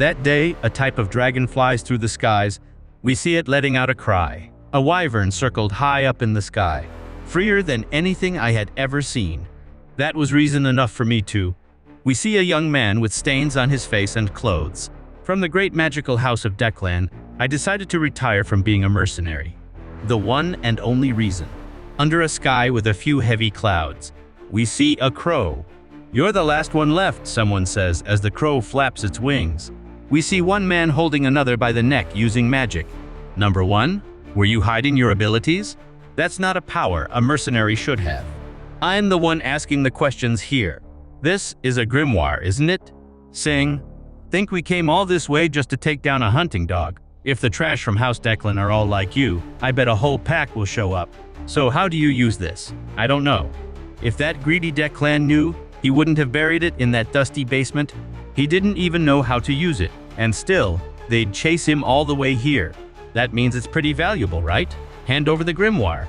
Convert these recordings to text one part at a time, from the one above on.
That day, a type of dragon flies through the skies. We see it letting out a cry. A wyvern circled high up in the sky, freer than anything I had ever seen. That was reason enough for me to. We see a young man with stains on his face and clothes. From the great magical house of Declan, I decided to retire from being a mercenary. The one and only reason. Under a sky with a few heavy clouds, we see a crow. "You're the last one left," someone says as the crow flaps its wings. We see one man holding another by the neck using magic. Number one, were you hiding your abilities? That's not a power a mercenary should have. I'm the one asking the questions here. This is a grimoire, isn't it? Sing. Think we came all this way just to take down a hunting dog? If the trash from House Declan are all like you, I bet a whole pack will show up. So how do you use this? I don't know. If that greedy Declan knew, he wouldn't have buried it in that dusty basement. He didn't even know how to use it. And still, they'd chase him all the way here. That means it's pretty valuable, right? Hand over the grimoire.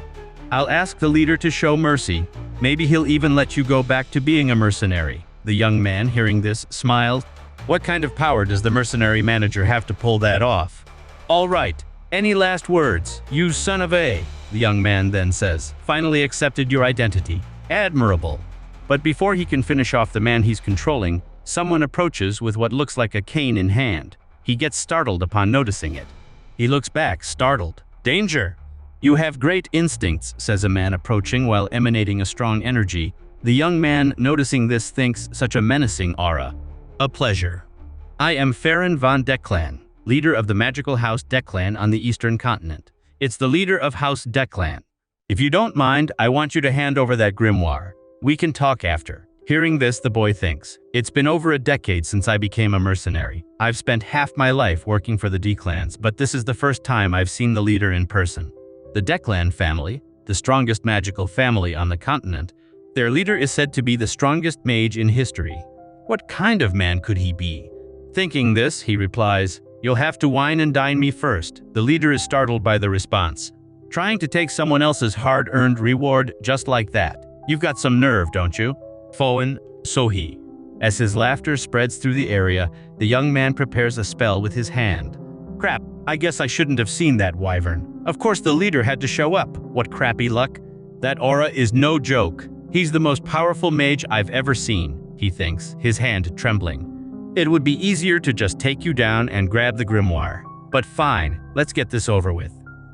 I'll ask the leader to show mercy. Maybe he'll even let you go back to being a mercenary. The young man, hearing this, smiled. What kind of power does the mercenary manager have to pull that off? All right, any last words, you son of a, the young man then says. Finally accepted your identity. Admirable. But before he can finish off the man he's controlling, someone approaches with what looks like a cane in hand. He gets startled upon noticing it. He looks back, startled. Danger! You have great instincts, says a man approaching while emanating a strong energy. The young man, noticing this, thinks such a menacing aura. A pleasure. I am Farron von Declan, leader of the magical House Declan on the Eastern Continent. It's the leader of House Declan. If you don't mind, I want you to hand over that grimoire. We can talk after. Hearing this, the boy thinks, it's been over a decade since I became a mercenary. I've spent half my life working for the Declans, but this is the first time I've seen the leader in person. The Declan family, the strongest magical family on the continent, their leader is said to be the strongest mage in history. What kind of man could he be? Thinking this, he replies, "You'll have to wine and dine me first." The leader is startled by the response. Trying to take someone else's hard-earned reward just like that. You've got some nerve, don't you? Foen Sohi. As his laughter spreads through the area, the young man prepares a spell with his hand. Crap, I guess I shouldn't have seen that wyvern. Of course the leader had to show up. What crappy luck. That aura is no joke. He's the most powerful mage I've ever seen, he thinks, his hand trembling. It would be easier to just take you down and grab the grimoire. But fine, let's get this over with.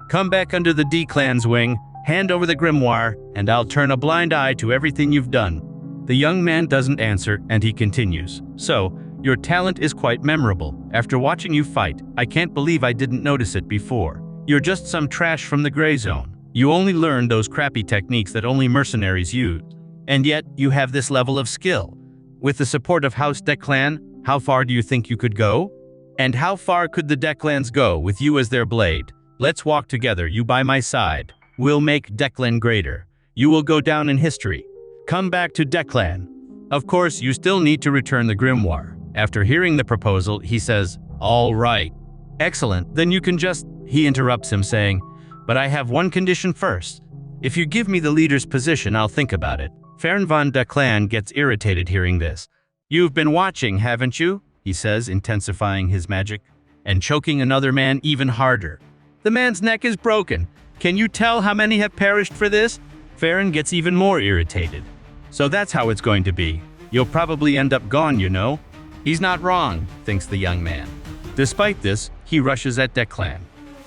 Come back under the Declan's wing, hand over the grimoire, and I'll turn a blind eye to everything you've done. The young man doesn't answer, and he continues. So, your talent is quite memorable. After watching you fight, I can't believe I didn't notice it before. You're just some trash from the gray zone. You only learned those crappy techniques that only mercenaries use. And yet, you have this level of skill. With the support of House Declan, how far do you think you could go? And how far could the Declans go with you as their blade? Let's walk together, you by my side. We'll make Declan greater. You will go down in history. Come back to Declan. Of course, you still need to return the grimoire. After hearing the proposal, he says, all right. Excellent, then you can just... He interrupts him saying, but I have one condition first. If you give me the leader's position, I'll think about it. Farron von Declan gets irritated hearing this. You've been watching, haven't you? He says, intensifying his magic, and choking another man even harder. The man's neck is broken. Can you tell how many have perished for this? Farron gets even more irritated. So that's how it's going to be. You'll probably end up gone, you know. He's not wrong, thinks the young man. Despite this, he rushes at Declan.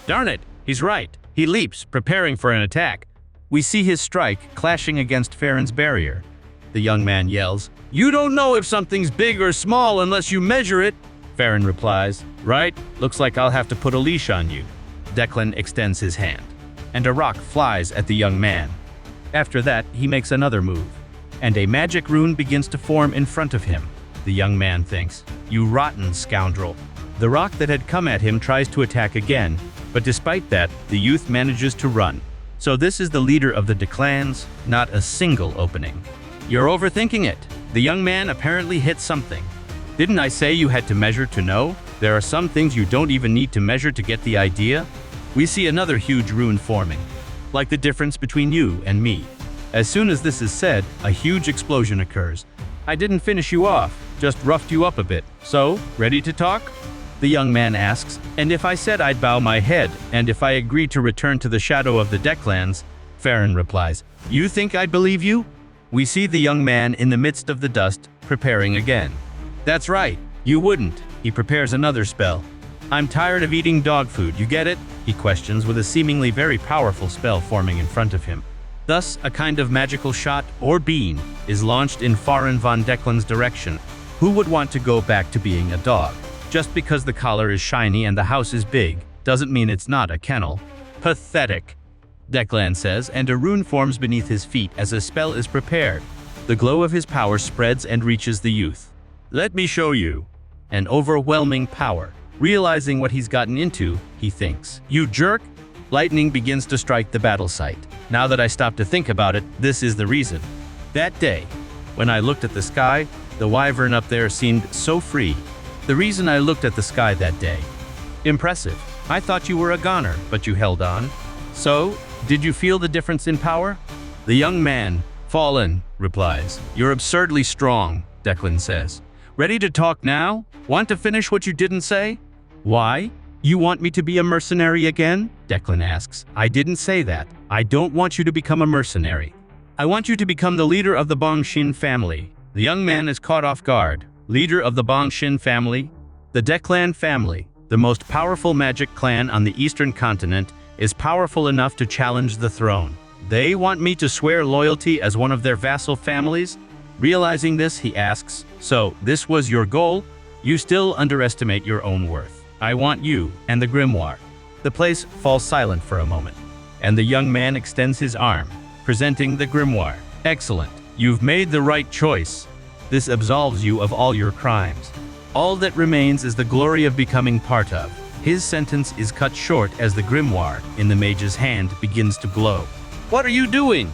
Darn it, he's right. He leaps, preparing for an attack. We see his strike clashing against Farron's barrier. The young man yells, "You don't know if something's big or small unless you measure it." Farron replies, "Right, looks like I'll have to put a leash on you." Declan extends his hand, and a rock flies at the young man. After that, he makes another move, and a magic rune begins to form in front of him. The young man thinks, "You rotten scoundrel." The rock that had come at him tries to attack again, but despite that, the youth manages to run. So this is the leader of the Declans, not a single opening. You're overthinking it. The young man apparently hit something. Didn't I say you had to measure to know? There are some things you don't even need to measure to get the idea. We see another huge rune forming, like the difference between you and me. As soon as this is said, a huge explosion occurs. I didn't finish you off, just roughed you up a bit. So, ready to talk? The young man asks, and if I said I'd bow my head, and if I agreed to return to the shadow of the Decklands, Farron replies, you think I'd believe you? We see the young man in the midst of the dust, preparing again. That's right, you wouldn't. He prepares another spell. I'm tired of eating dog food, you get it? He questions with a seemingly very powerful spell forming in front of him. Thus, a kind of magical shot, or beam, is launched in Farron von Deckland's direction. Who would want to go back to being a dog? Just because the collar is shiny and the house is big, doesn't mean it's not a kennel. Pathetic, Deckland says, and a rune forms beneath his feet as a spell is prepared. The glow of his power spreads and reaches the youth. Let me show you. An overwhelming power. Realizing what he's gotten into, he thinks, you jerk! Lightning begins to strike the battle site. Now that I stop to think about it, this is the reason. That day, when I looked at the sky, the wyvern up there seemed so free. The reason I looked at the sky that day. Impressive. I thought you were a goner, but you held on. So, did you feel the difference in power? The young man, Fallen, replies. You're absurdly strong, Declan says. Ready to talk now? Want to finish what you didn't say? Why? You want me to be a mercenary again? Declan asks. I didn't say that. I don't want you to become a mercenary. I want you to become the leader of the Bongshin family. The young man is caught off guard. Leader of the Bongshin family? The Declan family, the most powerful magic clan on the eastern continent, is powerful enough to challenge the throne. They want me to swear loyalty as one of their vassal families? Realizing this, he asks, so this was your goal? You still underestimate your own worth. I want you and the grimoire. The place falls silent for a moment, and the young man extends his arm, presenting the grimoire. Excellent. You've made the right choice. This absolves you of all your crimes. All that remains is the glory of becoming part of. His sentence is cut short as the grimoire in the mage's hand begins to glow. What are you doing?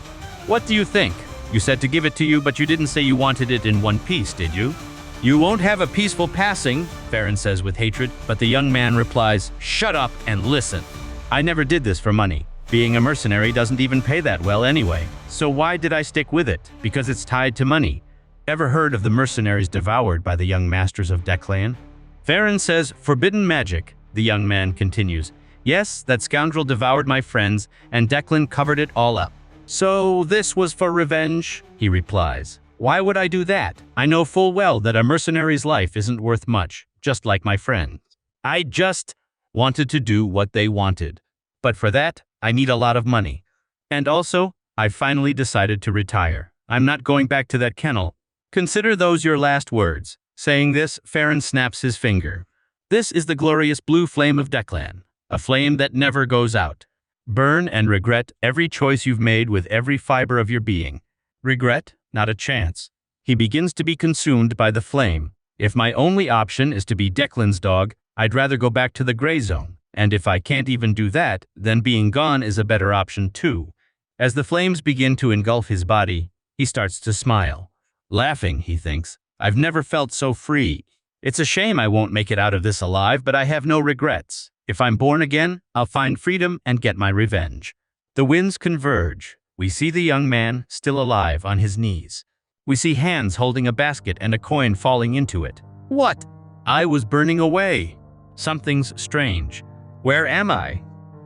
What do you think? You said to give it to you, but you didn't say you wanted it in one piece, did you? You won't have a peaceful passing, Farron says with hatred, but the young man replies, shut up and listen. I never did this for money. Being a mercenary doesn't even pay that well anyway. So why did I stick with it? Because it's tied to money. Ever heard of the mercenaries devoured by the young masters of Declan? Farron says, forbidden magic. The young man continues, yes, that scoundrel devoured my friends, and Declan covered it all up. So this was for revenge? He replies. Why would I do that? I know full well that a mercenary's life isn't worth much, just like my friends. I just wanted to do what they wanted. But for that, I need a lot of money. And also, I finally decided to retire. I'm not going back to that kennel. Consider those your last words. Saying this, Farron snaps his finger. This is the glorious blue flame of Declan, a flame that never goes out. Burn and regret every choice you've made with every fiber of your being. Regret? Not a chance. He begins to be consumed by the flame. If my only option is to be Declan's dog, I'd rather go back to the gray zone. And if I can't even do that, then being gone is a better option too. As the flames begin to engulf his body, he starts to smile. Laughing, he thinks, I've never felt so free. It's a shame I won't make it out of this alive, but I have no regrets. If I'm born again, I'll find freedom and get my revenge. The winds converge. We see the young man, still alive, on his knees. We see hands holding a basket and a coin falling into it. What? I was burning away. Something's strange. Where am I?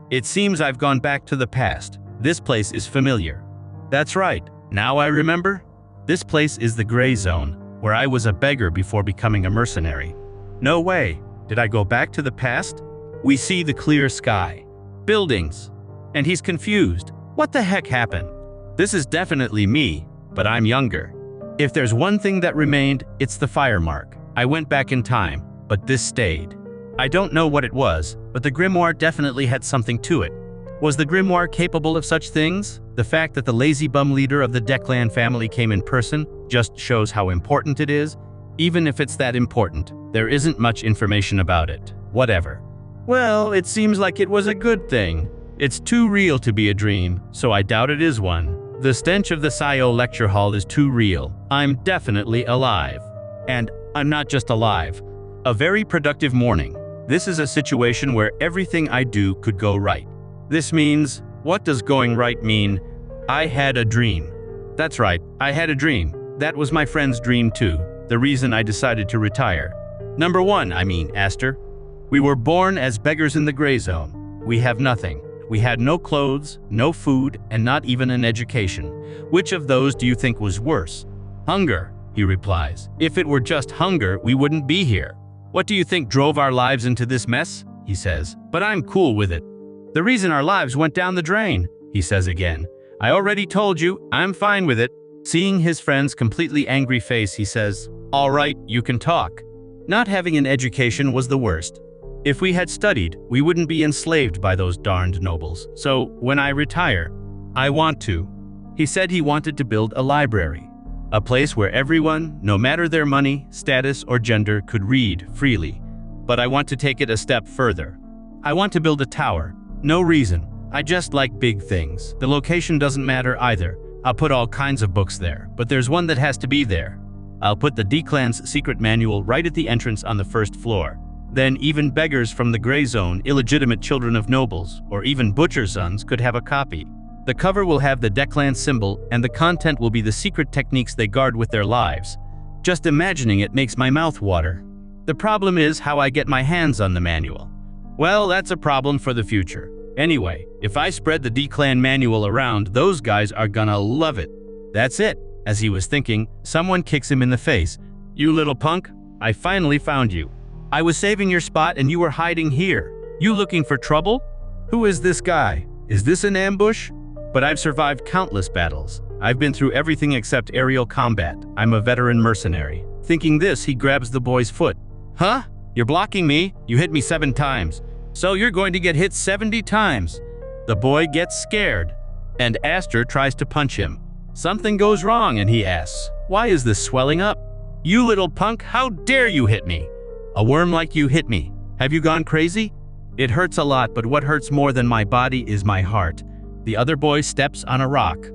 It seems I've gone back to the past. This place is familiar. That's right. Now I remember. This place is the gray zone, where I was a beggar before becoming a mercenary. No way. Did I go back to the past? We see the clear sky. Buildings. And he's confused. What the heck happened? This is definitely me, but I'm younger. If there's one thing that remained, it's the fire mark. I went back in time, but this stayed. I don't know what it was, but the grimoire definitely had something to it. Was the grimoire capable of such things? The fact that the lazy bum leader of the Declan family came in person just shows how important it is. Even if it's that important, there isn't much information about it. Whatever. Well, it seems like it was a good thing. It's too real to be a dream, so I doubt it is one. The stench of the Sayo lecture hall is too real. I'm definitely alive. And I'm not just alive. A very productive morning. This is a situation where everything I do could go right. This means, what does going right mean? I had a dream. That's right, I had a dream. That was my friend's dream too. The reason I decided to retire. Number one, Aster. We were born as beggars in the gray zone. We have nothing. We had no clothes, no food, and not even an education. Which of those do you think was worse? Hunger, he replies. If it were just hunger, we wouldn't be here. What do you think drove our lives into this mess? He says. But I'm cool with it. The reason our lives went down the drain, he says again. I already told you, I'm fine with it. Seeing his friend's completely angry face, he says, all right, you can talk. Not having an education was the worst. If we had studied, we wouldn't be enslaved by those darned nobles. So, when I retire, I want to. He said he wanted to build a library. A place where everyone, no matter their money, status, or gender, could read freely. But I want to take it a step further. I want to build a tower. No reason. I just like big things. The location doesn't matter either. I'll put all kinds of books there, but there's one that has to be there. I'll put the D-Clan's secret manual right at the entrance on the first floor. Then even beggars from the gray zone, illegitimate children of nobles, or even butcher sons could have a copy. The cover will have the Declan symbol, and the content will be the secret techniques they guard with their lives. Just imagining it makes my mouth water. The problem is how I get my hands on the manual. Well, that's a problem for the future. Anyway, if I spread the D-Clan manual around, those guys are gonna love it. That's it. As he was thinking, someone kicks him in the face. You little punk, I finally found you. I was saving your spot and you were hiding here. You looking for trouble? Who is this guy? Is this an ambush? But I've survived countless battles. I've been through everything except aerial combat. I'm a veteran mercenary. Thinking this, he grabs the boy's foot. Huh? You're blocking me? You hit me 7 times. So you're going to get hit 70 times. The boy gets scared, and Aster tries to punch him. Something goes wrong and he asks, why is this swelling up? You little punk, how dare you hit me? A worm like you hit me. Have you gone crazy? It hurts a lot, but what hurts more than my body is my heart. The other boy steps on a rock.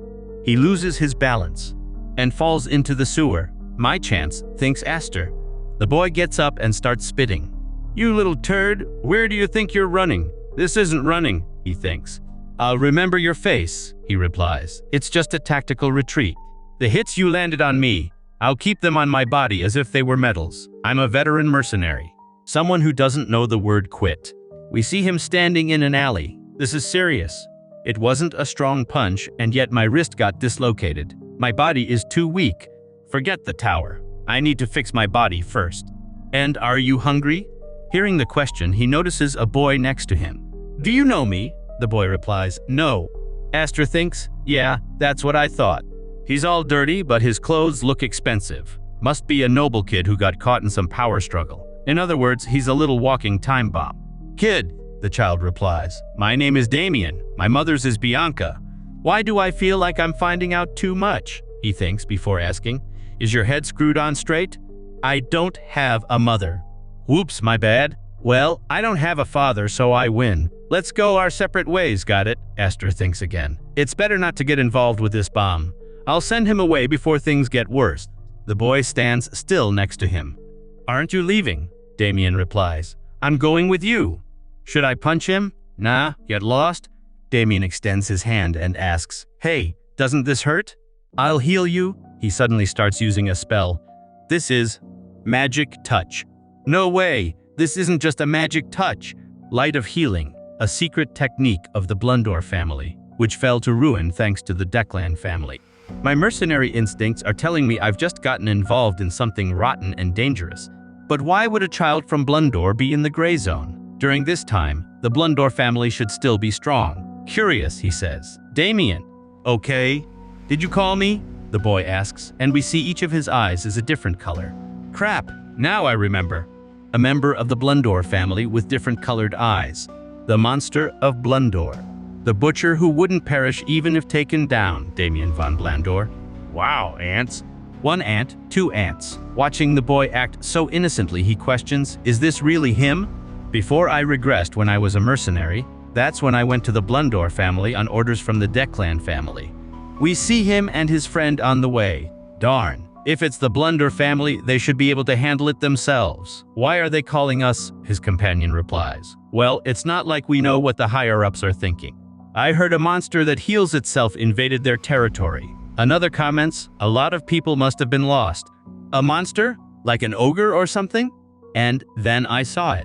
He loses his balance and falls into the sewer. My chance, thinks Aster. The boy gets up and starts spitting. You little turd, where do you think you're running? This isn't running, he thinks. I'll remember your face, he replies. It's just a tactical retreat. The hits you landed on me, I'll keep them on my body as if they were medals. I'm a veteran mercenary. Someone who doesn't know the word quit. We see him standing in an alley. This is serious. It wasn't a strong punch, and yet my wrist got dislocated. My body is too weak. Forget the tower. I need to fix my body first. And are you hungry? Hearing the question, he notices a boy next to him. Do you know me? The boy replies, no. Aster thinks, yeah, that's what I thought. He's all dirty, but his clothes look expensive. Must be a noble kid who got caught in some power struggle. In other words, he's a little walking time bomb. Kid, the child replies, my name is Damien. My mother's is Bianca. Why do I feel like I'm finding out too much? He thinks before asking, is your head screwed on straight? I don't have a mother. Whoops, my bad. Well, I don't have a father, so I win. Let's go our separate ways, got it? Aster thinks again. It's better not to get involved with this bomb. I'll send him away before things get worse. The boy stands still next to him. Aren't you leaving? Damien replies. I'm going with you. Should I punch him? Nah, get lost? Damien extends his hand and asks, hey, doesn't this hurt? I'll heal you. He suddenly starts using a spell. This is magic touch. No way, this isn't just a magic touch. Light of healing, a secret technique of the Blundor family, which fell to ruin thanks to the Declan family. My mercenary instincts are telling me I've just gotten involved in something rotten and dangerous. But why would a child from Blundor be in the gray zone? During this time, the Blundor family should still be strong. Curious, he says. Damien. Okay. Did you call me? The boy asks, and we see each of his eyes is a different color. Crap, now I remember. A member of the Blundor family with different colored eyes. The monster of Blundor. The butcher who wouldn't perish even if taken down, Damien von Blandor. Wow, ants. 1 ant, 2 ants. Watching the boy act so innocently, he questions, is this really him? Before I regressed when I was a mercenary, that's when I went to the Blundor family on orders from the Declan family. We see him and his friend on the way. Darn. If it's the Blundor family, they should be able to handle it themselves. Why are they calling us? His companion replies. Well, it's not like we know what the higher-ups are thinking. I heard a monster that heals itself invaded their territory. Another comments, a lot of people must have been lost. A monster? Like an ogre or something? And then I saw it.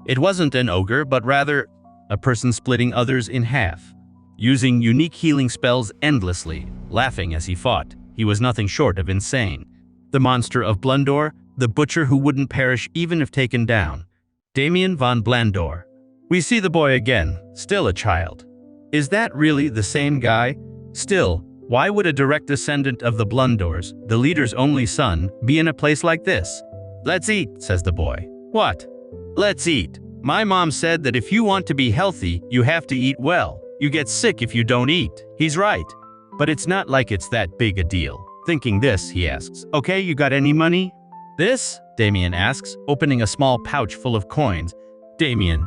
It wasn't an ogre, but rather a person splitting others in half, using unique healing spells endlessly, laughing as he fought. He was nothing short of insane. The monster of Blundor, the butcher who wouldn't perish even if taken down. Damien von Blandor. We see the boy again, still a child. Is that really the same guy? Still, why would a direct descendant of the Blundors, the leader's only son, be in a place like this? Let's eat, says the boy. What? Let's eat. My mom said that if you want to be healthy, you have to eat well. You get sick if you don't eat. He's right. But it's not like it's that big a deal. Thinking this, he asks, okay, you got any money? This? Damien asks, opening a small pouch full of coins. Damien.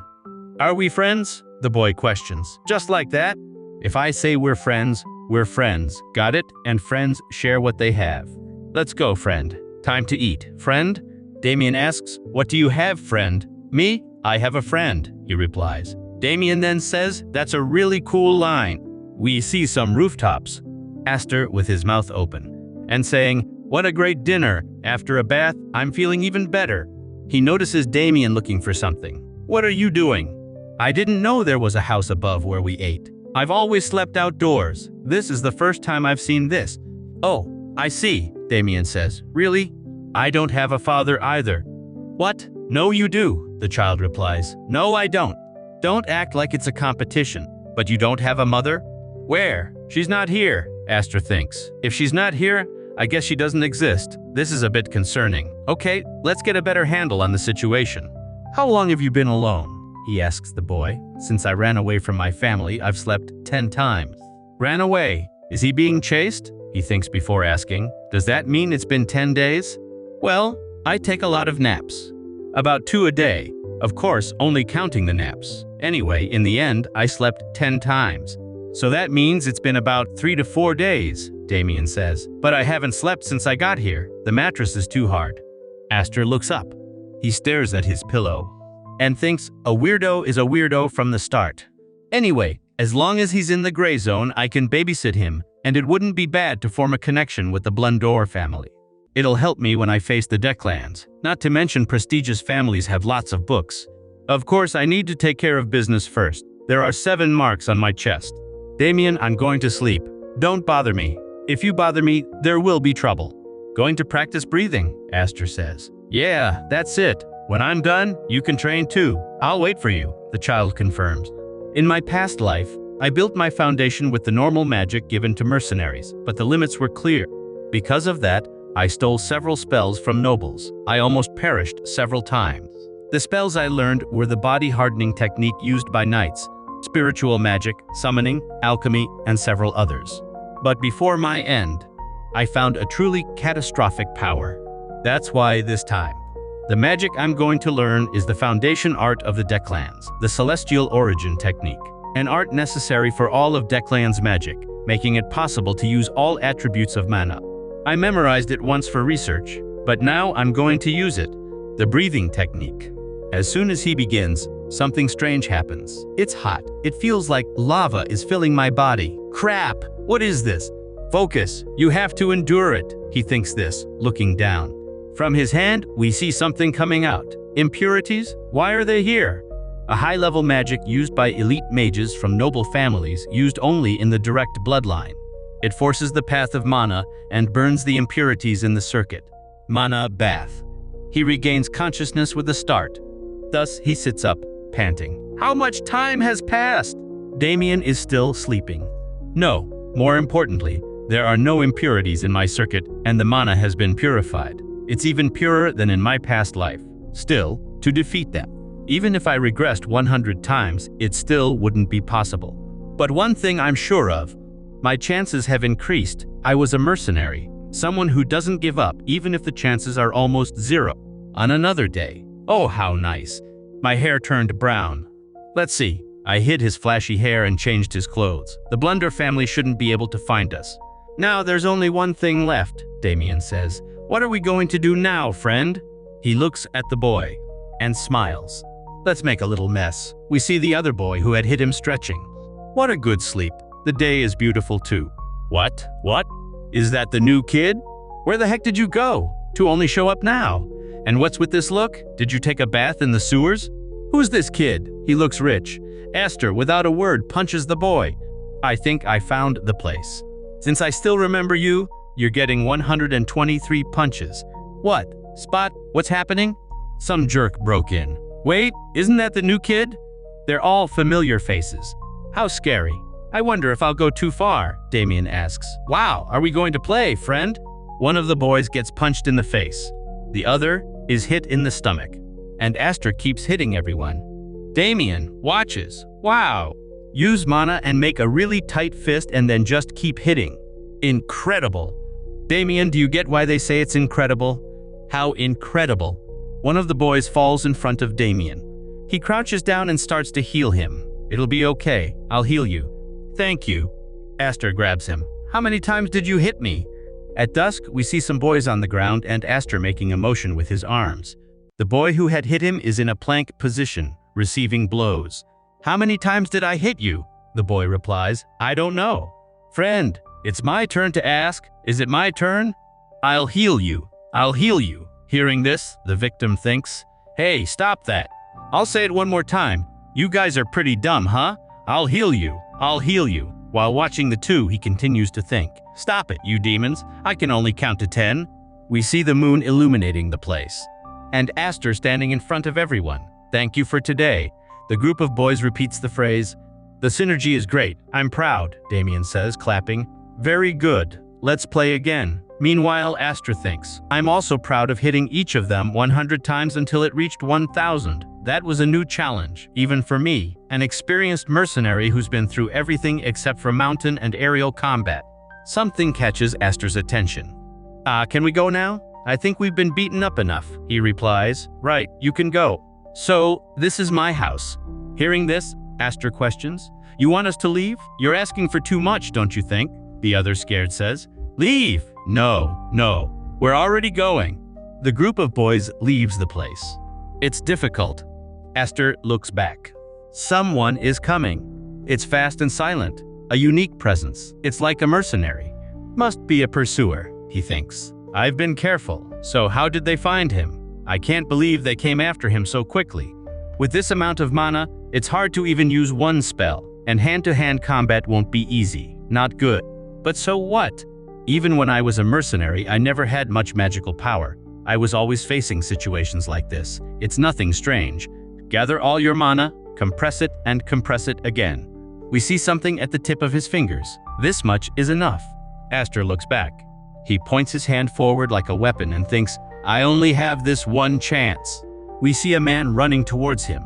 Are we friends? The boy questions. Just like that? If I say we're friends, we're friends. Got it? And friends share what they have. Let's go, friend. Time to eat. Friend? Damien asks, what do you have, friend? Me? I have a friend, he replies. Damien then says, that's a really cool line. We see some rooftops. Aster with his mouth open, and saying, what a great dinner. After a bath, I'm feeling even better. He notices Damien looking for something. What are you doing? I didn't know there was a house above where we ate. I've always slept outdoors. This is the first time I've seen this. Oh, I see, Damien says. Really? I don't have a father either. What? No, you do, the child replies. No, I don't. Don't act like it's a competition. But you don't have a mother? Where? She's not here, Aster thinks. If she's not here, I guess she doesn't exist. This is a bit concerning. Okay, let's get a better handle on the situation. How long have you been alone? He asks the boy. Since I ran away from my family, I've slept 10 times. Ran away? Is he being chased? He thinks before asking. Does that mean it's been 10 days? Well, I take a lot of naps. About 2 a day. Of course, only counting the naps. Anyway, in the end, I slept 10 times. So that means it's been about 3 to 4 days, Damien says. But I haven't slept since I got here. The mattress is too hard. Aster looks up. He stares at his pillow and thinks a weirdo is a weirdo from the start. Anyway, as long as he's in the gray zone, I can babysit him, and it wouldn't be bad to form a connection with the Blundor family. It'll help me when I face the Declans. Not to mention prestigious families have lots of books. Of course, I need to take care of business first. There are 7 marks on my chest. Damien, I'm going to sleep. Don't bother me. If you bother me, there will be trouble. Going to practice breathing, Aster says. Yeah, that's it. When I'm done, you can train too. I'll wait for you, the child confirms. In my past life, I built my foundation with the normal magic given to mercenaries, but the limits were clear. Because of that, I stole several spells from nobles. I almost perished several times. The spells I learned were the body-hardening technique used by knights, spiritual magic, summoning, alchemy, and several others. But before my end, I found a truly catastrophic power. That's why this time, the magic I'm going to learn is the foundation art of the Declans, the celestial origin technique, an art necessary for all of Declan's magic, making it possible to use all attributes of mana. I memorized it once for research, but now I'm going to use it, the breathing technique. As soon as he begins, something strange happens. It's hot. It feels like lava is filling my body. Crap! What is this? Focus. You have to endure it. He thinks this, looking down. From his hand, we see something coming out. Impurities? Why are they here? A high-level magic used by elite mages from noble families, used only in the direct bloodline. It forces the path of mana and burns the impurities in the circuit. Mana bath. He regains consciousness with a start. Thus, he sits up, panting. How much time has passed? Damien is still sleeping. No, more importantly, there are no impurities in my circuit and the mana has been purified. It's even purer than in my past life. Still, to defeat them, even if I regressed 100 times, it still wouldn't be possible. But one thing I'm sure of, my chances have increased. I was a mercenary, someone who doesn't give up even if the chances are almost zero. On another day, oh how nice, my hair turned brown. Let's see, I hid his flashy hair and changed his clothes. The Blunder family shouldn't be able to find us. Now there's only one thing left, Damien says. What are we going to do now, friend? He looks at the boy and smiles. Let's make a little mess. We see the other boy who had hit him stretching. What a good sleep. The day is beautiful too. What? What? Is that the new kid? Where the heck did you go? To only show up now? And what's with this look? Did you take a bath in the sewers? Who's this kid? He looks rich. Esther, without a word, punches the boy. I think I found the place. Since I still remember you, you're getting 123 punches. What? Spot, what's happening? Some jerk broke in. Wait, isn't that the new kid? They're all familiar faces. How scary. I wonder if I'll go too far, Damien asks. Wow, are we going to play, friend? One of the boys gets punched in the face. The other is hit in the stomach. And Esther keeps hitting everyone. Damien watches. Wow. Use mana and make a really tight fist and then just keep hitting. Incredible. Damien, do you get why they say it's incredible? How incredible. One of the boys falls in front of Damien. He crouches down and starts to heal him. It'll be okay. I'll heal you. Thank you. Esther grabs him. How many times did you hit me? At dusk, we see some boys on the ground and Esther making a motion with his arms. The boy who had hit him is in a plank position, receiving blows. How many times did I hit you? The boy replies, I don't know. Friend, it's my turn to ask. Is it my turn? I'll heal you. I'll heal you. Hearing this, the victim thinks, hey, stop that. I'll say it one more time. You guys are pretty dumb, huh? I'll heal you. I'll heal you. While watching the two, he continues to think. Stop it, you demons. I can only count to 10. We see the moon illuminating the place. And Esther standing in front of everyone. Thank you for today. The group of boys repeats the phrase. The synergy is great. I'm proud, Damien says, clapping. Very good. Let's play again. Meanwhile, Esther thinks. I'm also proud of hitting each of them 100 times until it reached 1,000. That was a new challenge, even for me, an experienced mercenary who's been through everything except for mountain and aerial combat. Something catches Esther's attention. Can we go now? I think we've been beaten up enough, he replies. Right, you can go. So, this is my house. Hearing this, Esther questions. You want us to leave? You're asking for too much, don't you think? The other scared says. Leave! No. We're already going. The group of boys leaves the place. It's difficult. Esther looks back. Someone is coming. It's fast and silent. A unique presence. It's like a mercenary. Must be a pursuer, he thinks. I've been careful. So how did they find him? I can't believe they came after him so quickly. With this amount of mana, it's hard to even use one spell, and hand-to-hand combat won't be easy. Not good. But so what? Even when I was a mercenary, I never had much magical power. I was always facing situations like this. It's nothing strange. Gather all your mana, compress it, and compress it again. We see something at the tip of his fingers. This much is enough. Esther looks back. He points his hand forward like a weapon and thinks, I only have this one chance. We see a man running towards him.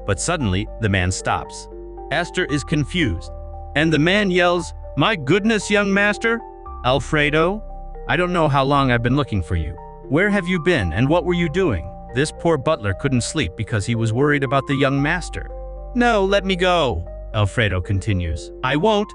But suddenly, the man stops. Esther is confused. And the man yells, My goodness, young master? Alfredo? I don't know how long I've been looking for you. Where have you been and what were you doing? This poor butler couldn't sleep because he was worried about the young master. No, let me go, Alfredo continues. I won't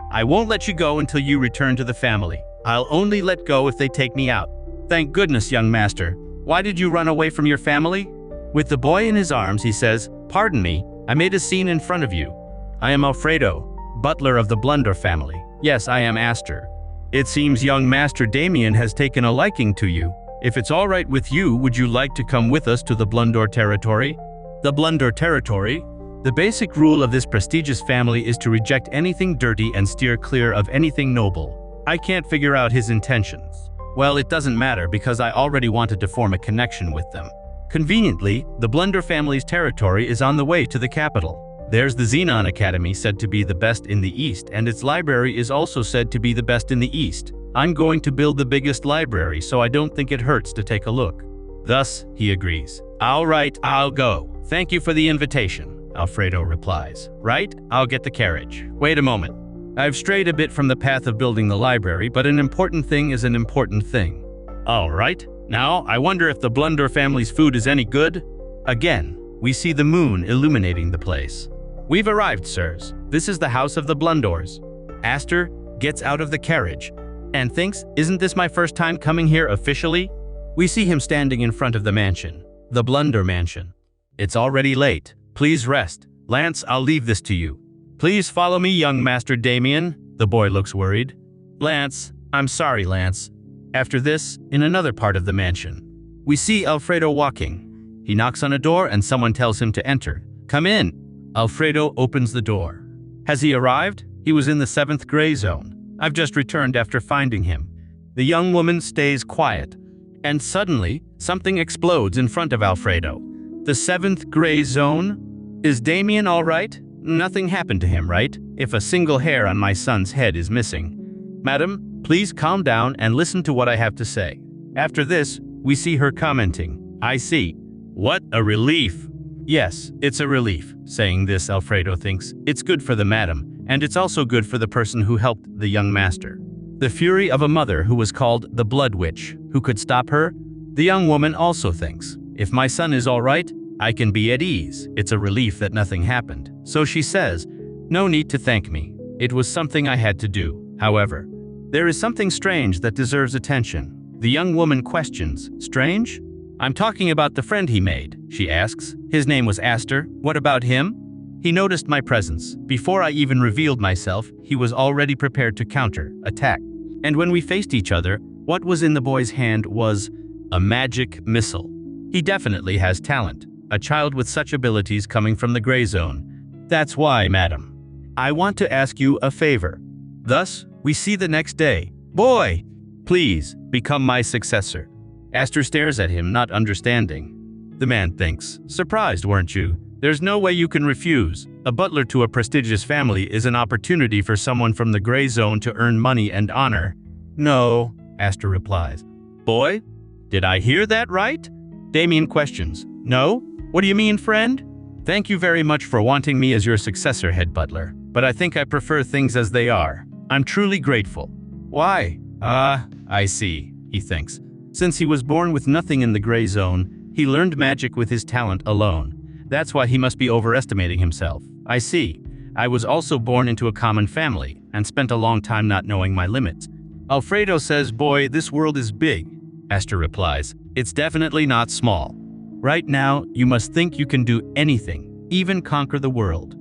let you go until you return to the family. I'll only let go if they take me out. Thank goodness, young master. Why did you run away from your family? With the boy in his arms, he says, Pardon me, I made a scene in front of you. I am Alfredo, butler of the Blunder family. Yes, I am Esther. It seems young Master Damien has taken a liking to you. If it's all right with you, would you like to come with us to the Blunder territory? The Blunder territory? The basic rule of this prestigious family is to reject anything dirty and steer clear of anything noble. I can't figure out his intentions. Well, it doesn't matter because I already wanted to form a connection with them. Conveniently, the Blunder family's territory is on the way to the capital. There's the Xenon Academy, said to be the best in the East, and its library is also said to be the best in the East. I'm going to build the biggest library, so I don't think it hurts to take a look. Thus, he agrees. All right, I'll go. Thank you for the invitation, Alfredo replies. Right, I'll get the carriage. Wait a moment. I've strayed a bit from the path of building the library, but an important thing is an important thing. All right, now I wonder if the Blunder family's food is any good? Again, we see the moon illuminating the place. We've arrived, sirs. This is the house of the Blundors. Esther gets out of the carriage and thinks, isn't this my first time coming here officially? We see him standing in front of the mansion, the Blunder mansion. It's already late. Please rest. Lance, I'll leave this to you. Please follow me, young Master Damien. The boy looks worried. Lance, I'm sorry, Lance. After this, in another part of the mansion, we see Alfredo walking. He knocks on a door and someone tells him to enter. Come in. Alfredo opens the door. Has he arrived? He was in the 7th gray zone. I've just returned after finding him. The young woman stays quiet. And suddenly, something explodes in front of Alfredo. The 7th gray zone? Is Damien all right? Nothing happened to him, right? If a single hair on my son's head is missing. Madam, please calm down and listen to what I have to say. After this, we see her commenting. I see. What a relief. Yes, it's a relief. Saying this, Alfredo thinks, it's good for the madam, and it's also good for the person who helped the young master. The fury of a mother who was called the Blood Witch, who could stop her? The young woman also thinks, if my son is all right, I can be at ease. It's a relief that nothing happened. So she says, no need to thank me. It was something I had to do. However, there is something strange that deserves attention. The young woman questions, strange? I'm talking about the friend he made, she asks. His name was Aster. What about him? He noticed my presence. Before I even revealed myself, he was already prepared to attack. And when we faced each other, what was in the boy's hand was a magic missile. He definitely has talent. A child with such abilities coming from the gray zone. That's why, madam, I want to ask you a favor. Thus, we see the next day. Boy, please, become my successor. Aster stares at him, not understanding. The man thinks, surprised, weren't you? There's no way you can refuse. A butler to a prestigious family is an opportunity for someone from the gray zone to earn money and honor. No, Aster replies. Boy, did I hear that right? Damien questions. No? What do you mean, friend? Thank you very much for wanting me as your successor, head butler. But I think I prefer things as they are. I'm truly grateful. Why? I see, he thinks. Since he was born with nothing in the gray zone, he learned magic with his talent alone. That's why he must be overestimating himself. I see. I was also born into a common family and spent a long time not knowing my limits. Alfredo says, boy, this world is big. Aster replies, it's definitely not small. Right now, you must think you can do anything, even conquer the world.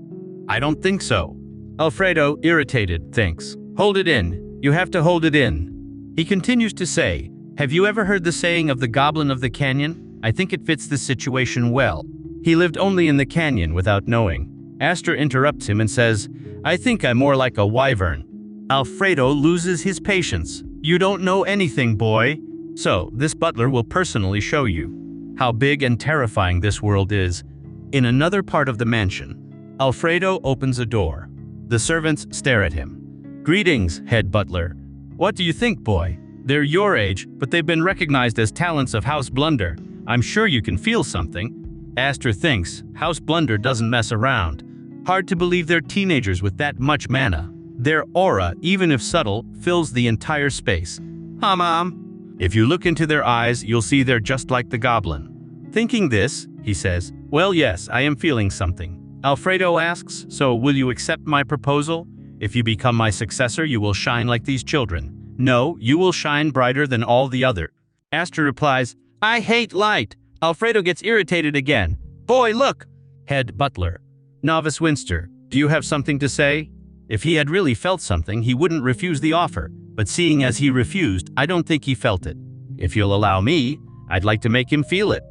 I don't think so. Alfredo, irritated, thinks, hold it in. You have to hold it in. He continues to say, have you ever heard the saying of the Goblin of the Canyon? I think it fits this situation well. He lived only in the canyon without knowing. Aster interrupts him and says, I think I'm more like a wyvern. Alfredo loses his patience. You don't know anything, boy. So, this butler will personally show you how big and terrifying this world is. In another part of the mansion, Alfredo opens a door. The servants stare at him. Greetings, head butler. What do you think, boy? They're your age, but they've been recognized as talents of House Blunder. I'm sure you can feel something. Aster thinks, House Blunder doesn't mess around. Hard to believe they're teenagers with that much mana. Their aura, even if subtle, fills the entire space. Huh, Mom? If you look into their eyes, you'll see they're just like the goblin. Thinking this, he says, well, yes, I am feeling something. Alfredo asks, so will you accept my proposal? If you become my successor, you will shine like these children. No, you will shine brighter than all the other. Aster replies, I hate light. Alfredo gets irritated again. Boy, look! Head butler. Novice Winster, do you have something to say? If he had really felt something, he wouldn't refuse the offer. But seeing as he refused, I don't think he felt it. If you'll allow me, I'd like to make him feel it.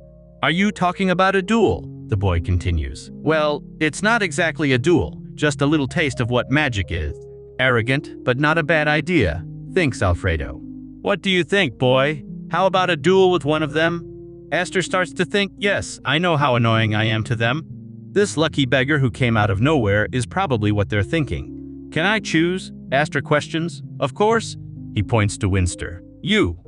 Are you talking about a duel? The boy continues. Well, it's not exactly a duel, just a little taste of what magic is. Arrogant, but not a bad idea, thinks Alfredo. What do you think, boy? How about a duel with one of them? Aster starts to think, yes, I know how annoying I am to them. This lucky beggar who came out of nowhere is probably what they're thinking. Can I choose? Aster questions. Of course. He points to Winster. You.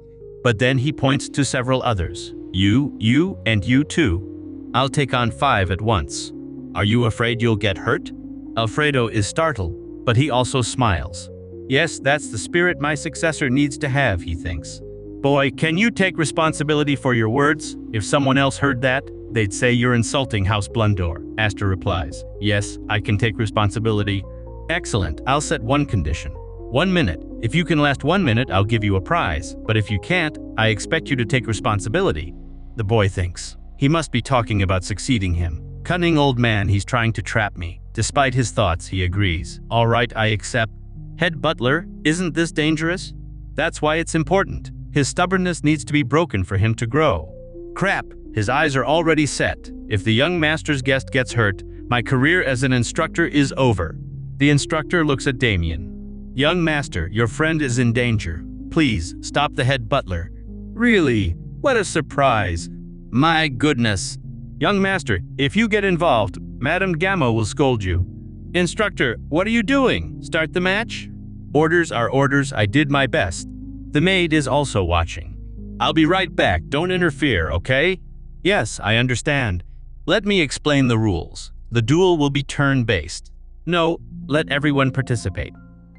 But then he points to several others. You, and you too. I'll take on 5 at once. Are you afraid you'll get hurt? Alfredo is startled, but he also smiles. Yes, that's the spirit my successor needs to have, he thinks. Boy, can you take responsibility for your words? If someone else heard that, they'd say you're insulting House Blundor. Aster replies, yes, I can take responsibility. Excellent, I'll set one condition. 1 minute. If you can last 1 minute, I'll give you a prize. But if you can't, I expect you to take responsibility. The boy thinks. He must be talking about succeeding him. Cunning old man, he's trying to trap me. Despite his thoughts, he agrees. All right, I accept. Head butler, isn't this dangerous? That's why it's important. His stubbornness needs to be broken for him to grow. Crap, his eyes are already set. If the young master's guest gets hurt, My career as an instructor is over. The instructor looks at Damien. Young master, your friend is in danger. Please, stop the head butler. Really? What a surprise. My goodness. Young master, if you get involved, Madame Gamma will scold you. Instructor, what are you doing? Start the match? Orders are orders, I did my best. The maid is also watching. I'll be right back, don't interfere, okay? Yes, I understand. Let me explain the rules. The duel will be turn-based. No, let everyone participate.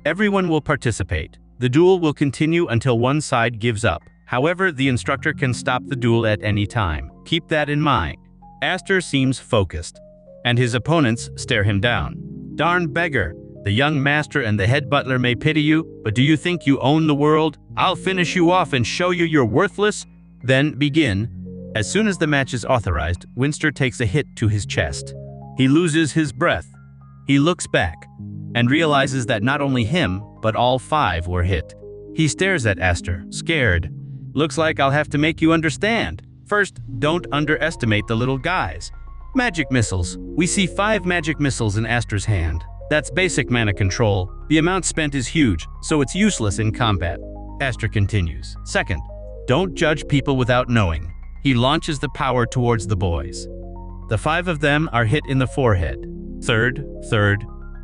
Everyone will participate. The duel will continue until one side gives up. However, the instructor can stop the duel at any time. Keep that in mind. Aster seems focused, and his opponents stare him down. Darn beggar, the young master and the head butler may pity you, but do you think you own the world? I'll finish you off and show you you're worthless. Then begin. As soon as the match is authorized, Winster takes a hit to his chest. He loses his breath. He looks back and realizes that not only him, but all 5 were hit. He stares at Aster, scared. Looks like I'll have to make you understand. First, don't underestimate the little guys. Magic missiles. We see 5 magic missiles in Aster's hand. That's basic mana control. The amount spent is huge, so it's useless in combat. Aster continues. Second, don't judge people without knowing. He launches the power towards the boys. The 5 of them are hit in the forehead. Third,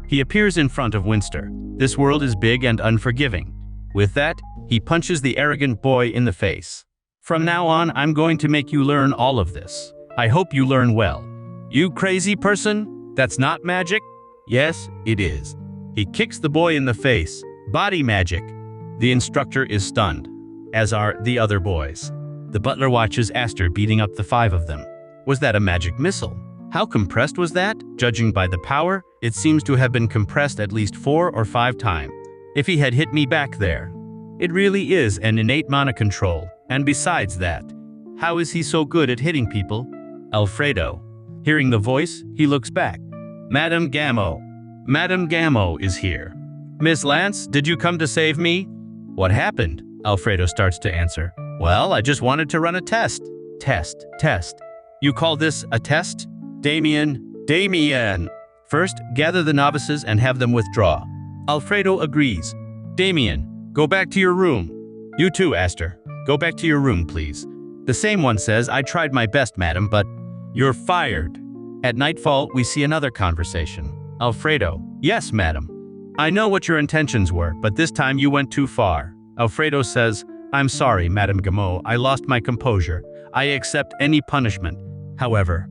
he appears in front of Winster. This world is big and unforgiving. With that, he punches the arrogant boy in the face. From now on, I'm going to make you learn all of this. I hope you learn well. You crazy person? That's not magic? Yes, it is. He kicks the boy in the face. Body magic. The instructor is stunned, as are the other boys. The butler watches Aster beating up the 5 of them. Was that a magic missile? How compressed was that? Judging by the power, it seems to have been compressed at least 4 or 5 times. If he had hit me back there. It really is an innate mana control. And besides that, how is he so good at hitting people? Alfredo. Hearing the voice, he looks back. Madame Gamma. Madame Gamma is here. Miss Lance, did you come to save me? What happened? Alfredo starts to answer. Well, I just wanted to run a test. Test. You call this a test? Damien. First, gather the novices and have them withdraw. Alfredo agrees. Damien, go back to your room. You too, Aster. Go back to your room, please. The same one says, I tried my best, madam, but you're fired. At nightfall, we see another conversation. Alfredo, yes, madam. I know what your intentions were, but this time you went too far. Alfredo says, I'm sorry, Madame Gamma, I lost my composure. I accept any punishment. However,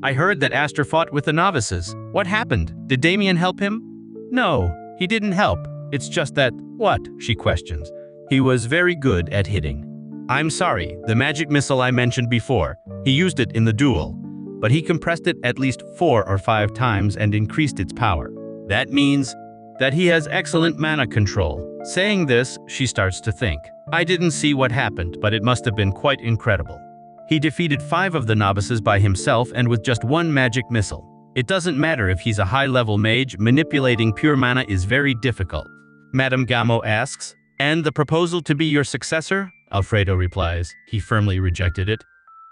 I heard that Aster fought with the novices. What happened? Did Damien help him? No, he didn't help. It's just that, what? She questions. He was very good at hitting. I'm sorry, the magic missile I mentioned before. He used it in the duel, but he compressed it at least 4 or 5 times and increased its power. That means that he has excellent mana control. Saying this, she starts to think. I didn't see what happened, but it must have been quite incredible. He defeated 5 of the novices by himself and with just 1 magic missile. It doesn't matter if he's a high-level mage, manipulating pure mana is very difficult. Madame Gamma asks, and the proposal to be your successor? Alfredo replies, he firmly rejected it.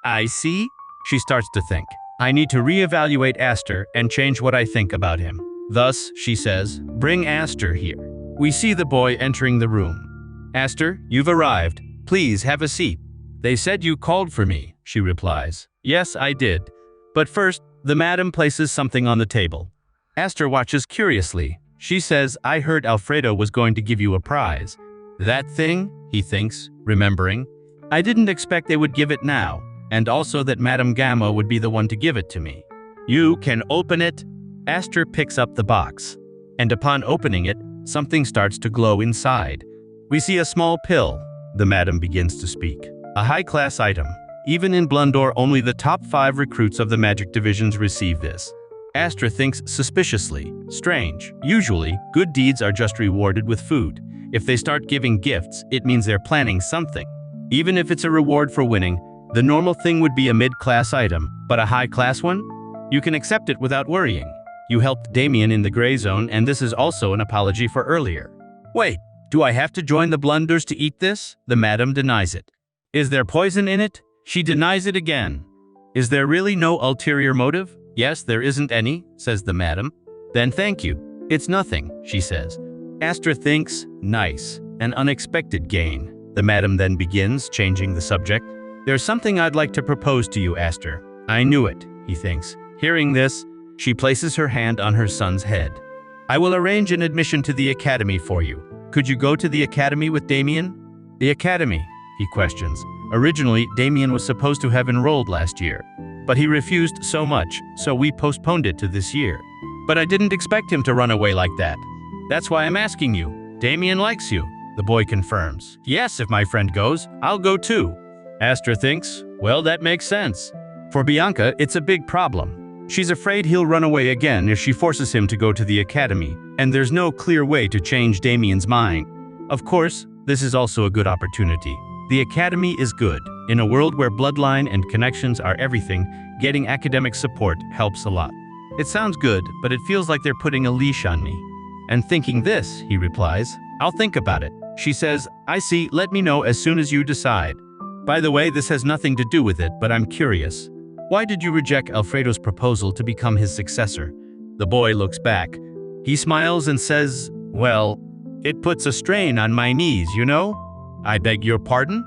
I see. She starts to think. I need to reevaluate Aster and change what I think about him. Thus, she says, bring Aster here. We see the boy entering the room. Aster, you've arrived. Please have a seat. They said you called for me, she replies. Yes, I did. But first, the madam places something on the table. Aster watches curiously. She says, I heard Alfredo was going to give you a prize. That thing, he thinks, remembering. I didn't expect they would give it now, and also that Madame Gamma would be the one to give it to me. You can open it. Aster picks up the box, and upon opening it, something starts to glow inside. We see a small pill. The madam begins to speak. A high-class item. Even in Blundor, only the top 5 recruits of the magic divisions receive this. Aster thinks suspiciously. Strange. Usually, good deeds are just rewarded with food. If they start giving gifts, it means they're planning something. Even if it's a reward for winning, the normal thing would be a mid-class item, but a high-class one? You can accept it without worrying. You helped Damien in the gray zone, and this is also an apology for earlier. Wait, do I have to join the Blunders to eat this? The madam denies it. Is there poison in it? She denies it again. Is there really no ulterior motive? Yes, there isn't any, says the madam. Then thank you. It's nothing, she says. Aster thinks, nice, an unexpected gain. The madam then begins, changing the subject. There's something I'd like to propose to you, Aster. I knew it, he thinks. Hearing this, she places her hand on her son's head. I will arrange an admission to the academy for you. Could you go to the academy with Damien? The academy, he questions. Originally, Damien was supposed to have enrolled last year, but he refused so much, so we postponed it to this year. But I didn't expect him to run away like that. That's why I'm asking you. Damien likes you, the boy confirms. Yes, if my friend goes, I'll go too. Aster thinks, well, that makes sense. For Bianca, it's a big problem. She's afraid he'll run away again if she forces him to go to the academy, and there's no clear way to change Damien's mind. Of course, this is also a good opportunity. The academy is good. In a world where bloodline and connections are everything, getting academic support helps a lot. It sounds good, but it feels like they're putting a leash on me. And thinking this, he replies, I'll think about it. She says, I see, let me know as soon as you decide. By the way, this has nothing to do with it, but I'm curious. Why did you reject Alfredo's proposal to become his successor? The boy looks back. He smiles and says, well, it puts a strain on my knees, you know? I beg your pardon?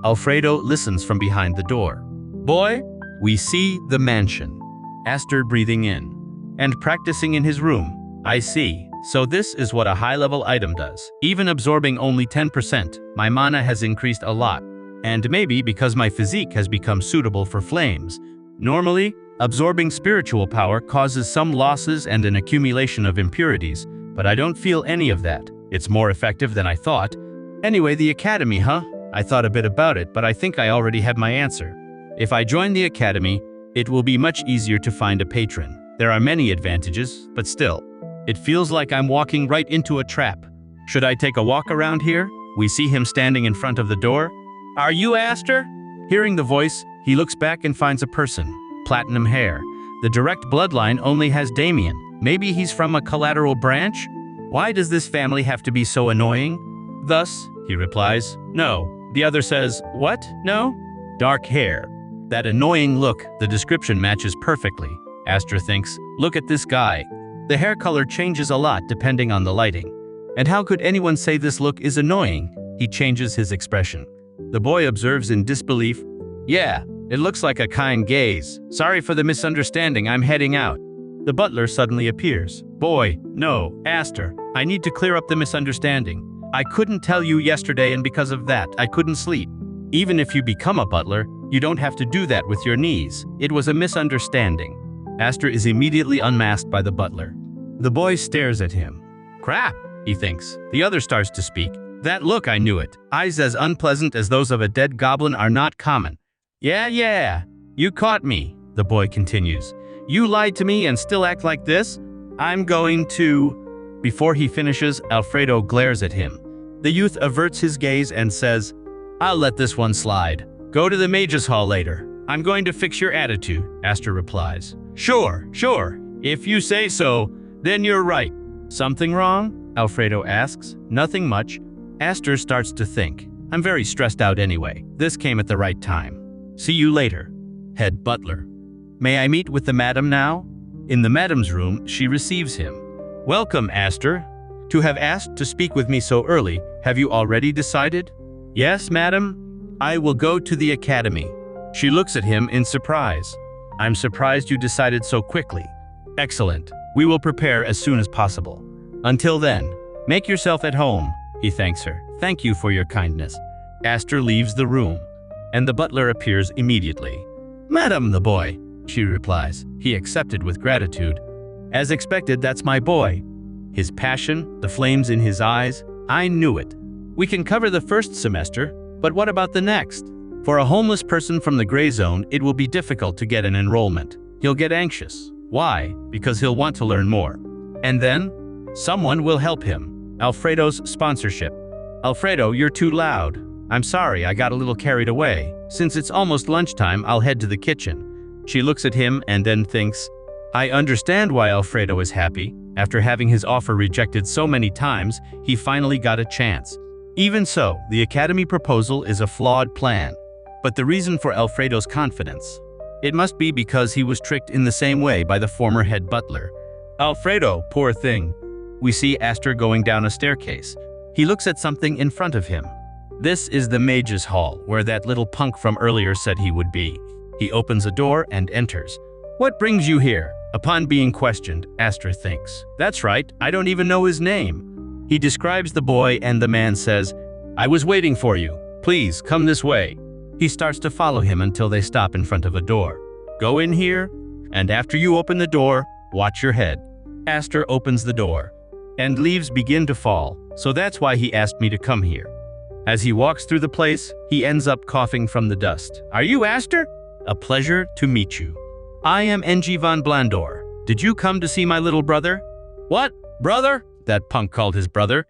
Alfredo listens from behind the door. Boy, we see the mansion. Aster breathing in and practicing in his room. I see. So this is what a high-level item does. Even absorbing only 10%, my mana has increased a lot. And maybe because my physique has become suitable for flames. Normally, absorbing spiritual power causes some losses and an accumulation of impurities, but I don't feel any of that. It's more effective than I thought. Anyway, the academy, huh? I thought a bit about it, but I think I already have my answer. If I join the academy, it will be much easier to find a patron. There are many advantages, but still, it feels like I'm walking right into a trap. Should I take a walk around here? We see him standing in front of the door. Are you Aster? Hearing the voice, he looks back and finds a person. Platinum hair. The direct bloodline only has Damien. Maybe he's from a collateral branch? Why does this family have to be so annoying? Thus, he replies, no. The other says, what? No? Dark hair. That annoying look, the description matches perfectly. Aster thinks, look at this guy. The hair color changes a lot depending on the lighting. And how could anyone say this look is annoying? He changes his expression. The boy observes in disbelief. Yeah, it looks like a kind gaze. Sorry for the misunderstanding, I'm heading out. The butler suddenly appears. Boy, no, Aster, I need to clear up the misunderstanding. I couldn't tell you yesterday, and because of that, I couldn't sleep. Even if you become a butler, you don't have to do that with your knees. It was a misunderstanding. Aster is immediately unmasked by the butler. The boy stares at him. Crap, he thinks. The other starts to speak. That look, I knew it. Eyes as unpleasant as those of a dead goblin are not common. Yeah, you caught me, the boy continues. You lied to me and still act like this? I'm going to... Before he finishes, Alfredo glares at him. The youth averts his gaze and says, I'll let this one slide. Go to the mages' hall later. I'm going to fix your attitude, Aster replies. Sure. If you say so, then you're right. Something wrong? Alfredo asks. Nothing much. Aster starts to think. I'm very stressed out anyway. This came at the right time. See you later. Head butler. May I meet with the madam now? In the madam's room, she receives him. Welcome, Aster. To have asked to speak with me so early, have you already decided? Yes, madam. I will go to the academy. She looks at him in surprise. I'm surprised you decided so quickly. Excellent. We will prepare as soon as possible. Until then, make yourself at home. He thanks her. Thank you for your kindness. Aster leaves the room, and the butler appears immediately. Madam, the boy, she replies. He accepted with gratitude. As expected, that's my boy. His passion, the flames in his eyes, I knew it. We can cover the first semester, but what about the next? For a homeless person from the gray zone, it will be difficult to get an enrollment. He'll get anxious. Why? Because he'll want to learn more. And then, someone will help him. Alfredo's sponsorship. Alfredo, you're too loud. I'm sorry, I got a little carried away. Since it's almost lunchtime, I'll head to the kitchen. She looks at him and then thinks, I understand why Alfredo is happy. After having his offer rejected so many times, he finally got a chance. Even so, the academy proposal is a flawed plan. But the reason for Alfredo's confidence. It must be because he was tricked in the same way by the former head butler. Alfredo, poor thing. We see Aster going down a staircase. He looks at something in front of him. This is the mage's hall, where that little punk from earlier said he would be. He opens a door and enters. What brings you here? Upon being questioned, Aster thinks. That's right, I don't even know his name. He describes the boy and the man says, I was waiting for you. Please, come this way. He starts to follow him until they stop in front of a door. Go in here, and after you open the door, watch your head. Aster opens the door, and leaves begin to fall, so that's why he asked me to come here. As he walks through the place, he ends up coughing from the dust. Are you Aster? A pleasure to meet you. I am NG von Blandor. Did you come to see my little brother? What? Brother? That punk called his brother.